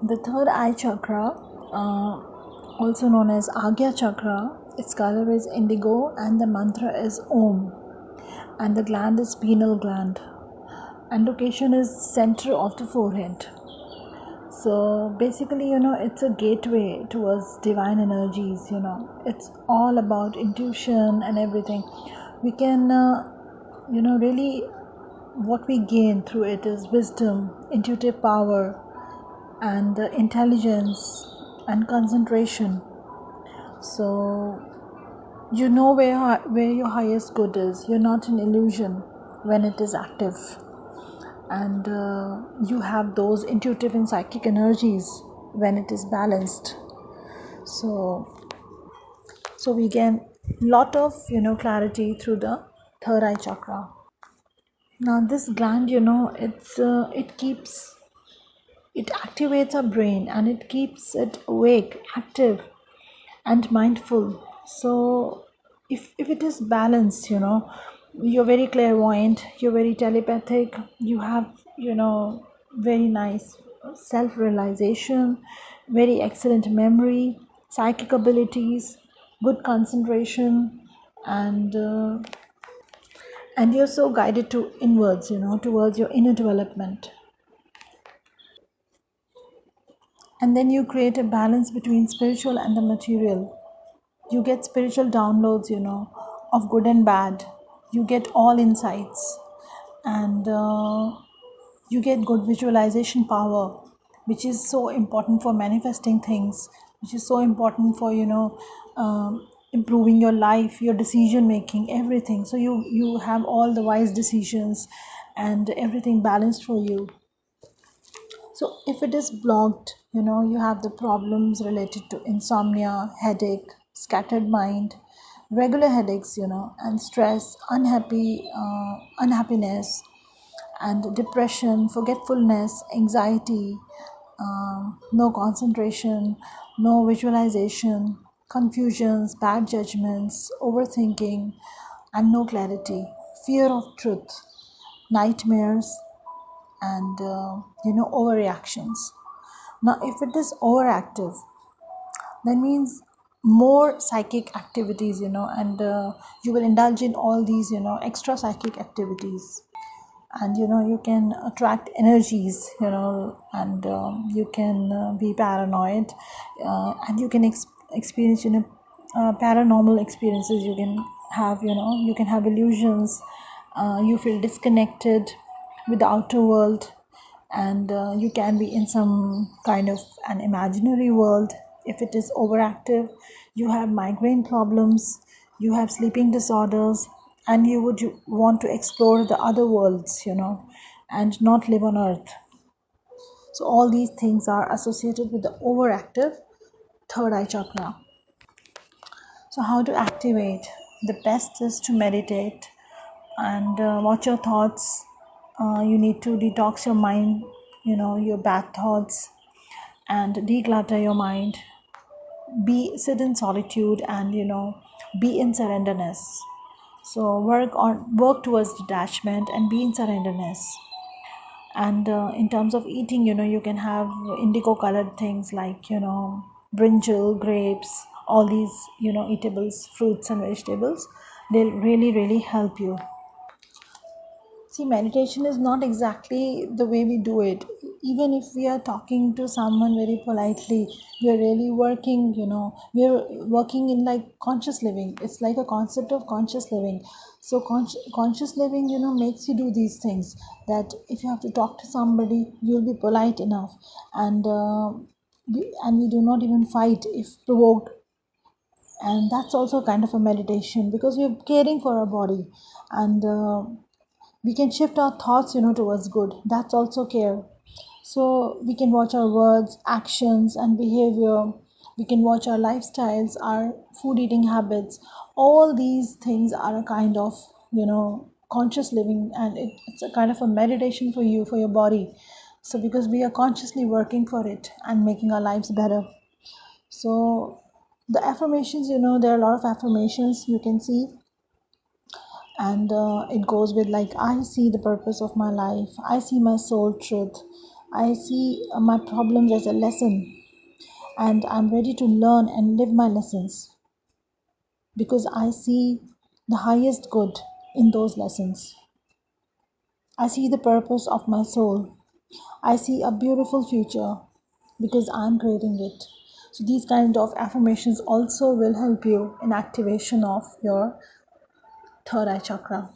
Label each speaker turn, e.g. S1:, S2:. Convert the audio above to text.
S1: The third eye chakra, also known as Agya chakra, its color is indigo and the mantra is Om, and the gland is pineal gland, and location is center of the forehead. So basically, it's a gateway towards divine energies. It's all about intuition and everything. We can, really what we gain through it is wisdom, intuitive power, and intelligence and concentration. So you know where your highest good is. You're not an illusion when it is active, and you have those intuitive and psychic energies when it is balanced. So we gain lot of clarity through the third eye chakra. Now this gland, it activates our brain and it keeps it awake, active, and mindful. So if it is balanced, you're very clairvoyant, you're very telepathic, you have very nice self realization, very excellent memory, psychic abilities, good concentration, and you're so guided to inwards, towards your inner development. And then you create a balance between spiritual and the material. You get spiritual downloads, of good and bad. You get all insights, and you get good visualization power, which is so important for manifesting things, which is so important for improving your life, your decision making, everything. So you have all the wise decisions and everything balanced for you. So if it is blocked, you have the problems related to insomnia, headache, scattered mind, regular headaches, and stress, unhappiness, and depression, forgetfulness, anxiety, no concentration, no visualization, confusions, bad judgments, overthinking, and no clarity, fear of truth, nightmares, and overreactions. Now if it is overactive, that means more psychic activities, and you will indulge in all these extra psychic activities, and you can attract energies, and you can be paranoid, and you can experience paranormal experiences. You can have illusions. You feel disconnected with the outer world, and you can be in some kind of an imaginary world. If it is overactive, you have migraine problems, you have sleeping disorders, and you would want to explore the other worlds, and not live on earth. So all these things are associated with the overactive third eye chakra. So how to activate? The best is to meditate and watch your thoughts. You need to detox your mind, your bad thoughts, and declutter your mind. Sit in solitude, and be in surrenderness. So work towards detachment and be in surrenderness. And in terms of eating, you can have indigo colored things like brinjal, grapes, all these eatables, fruits and vegetables. They'll really really help you. See, meditation is not exactly the way we do it. Even if we are talking to someone very politely, we are really working, we are working in like conscious living. It's like a concept of conscious living. So, conscious living, makes you do these things. That if you have to talk to somebody, you'll be polite enough. And, we do not even fight if provoked, and that's also kind of a meditation because we're caring for our body, and we can shift our thoughts towards good. That's also care. So we can watch our words, actions, and behavior. We can watch our lifestyles, our food eating habits. All these things are a kind of conscious living, and it's a kind of a meditation for you, for your body. So because we are consciously working for it and making our lives better. So the affirmations, there are a lot of affirmations you can see, and it goes with like, I see the purpose of my life, I see my soul truth, I see my problems as a lesson, and I'm ready to learn and live my lessons because I see the highest good in those lessons. I see the purpose of my soul. I see a beautiful future because I'm creating it. So these kind of affirmations also will help you in activation of your third eye chakra.